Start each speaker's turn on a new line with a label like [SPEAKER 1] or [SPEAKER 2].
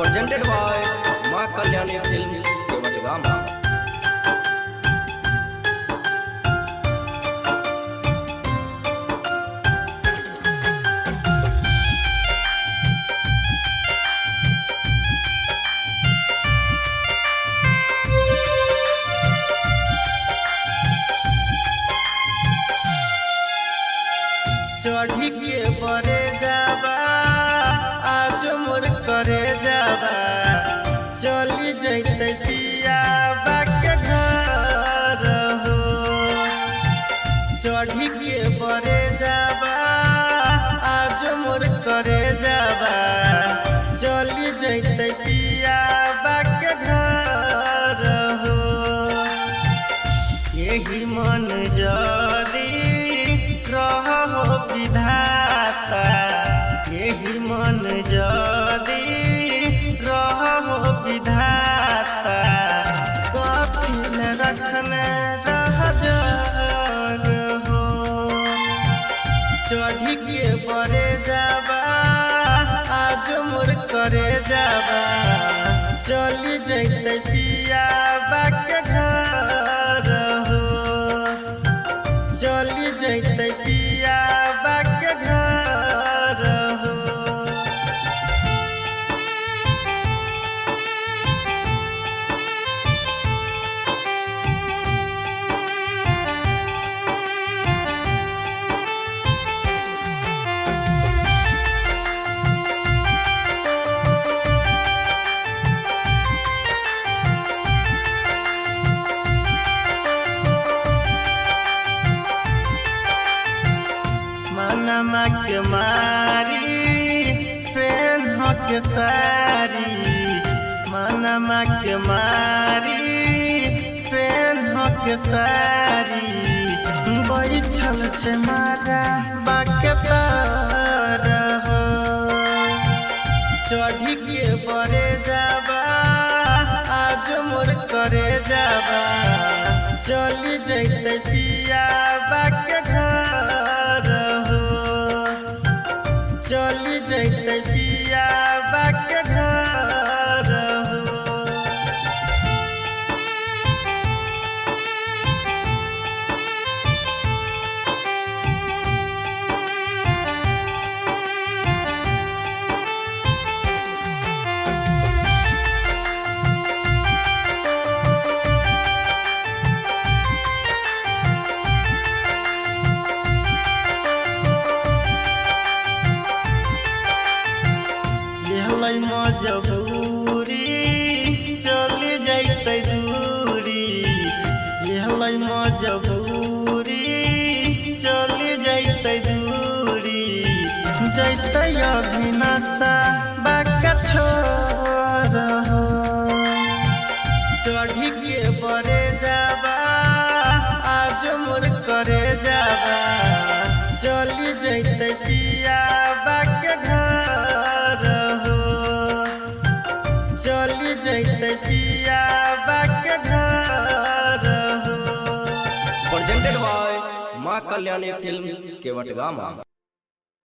[SPEAKER 1] presented by Ma Kalyani Films, Kevatgama.
[SPEAKER 2] चढ़ी के बरे जाबा आज मोर करे जाबा चली जैते पियाबा के घर हो। चढ़ी के बरे जाबा आज मोर करे जाबा चली जैते पियाबा के घर हो। यही मन जदी रहो विधाता यही मन जदी रहो विधाता कथिन रखने रह जर हो। चढ़ी के बरे जाबा आज मोर करे जाबा चली जैते पियाबा के घर हो। चली जैते पियाबा के घर हो। मनमा के मारी पेन के सारी मनमा के मारी पेन के सारी बैठल छे मारा बाके तार हो। चढ़ी के बरे जाबा आज मोर करे जाबा चली जैते पियाबा के घर हो। चली जैते पियाबा के घर हो। मजबूरी चली जैते दूरी यहलै मजबूरी चली जैते दूरी जैते अभिनाशा बाका छोड़ हो। चढ़ी के बरे जाबा आज मोर करे जाबा चली जैते पियाबा के घर हो। चली जैते पियाबा के घर हो।
[SPEAKER 1] Presented by Ma Kalyani Films, Kevatgama.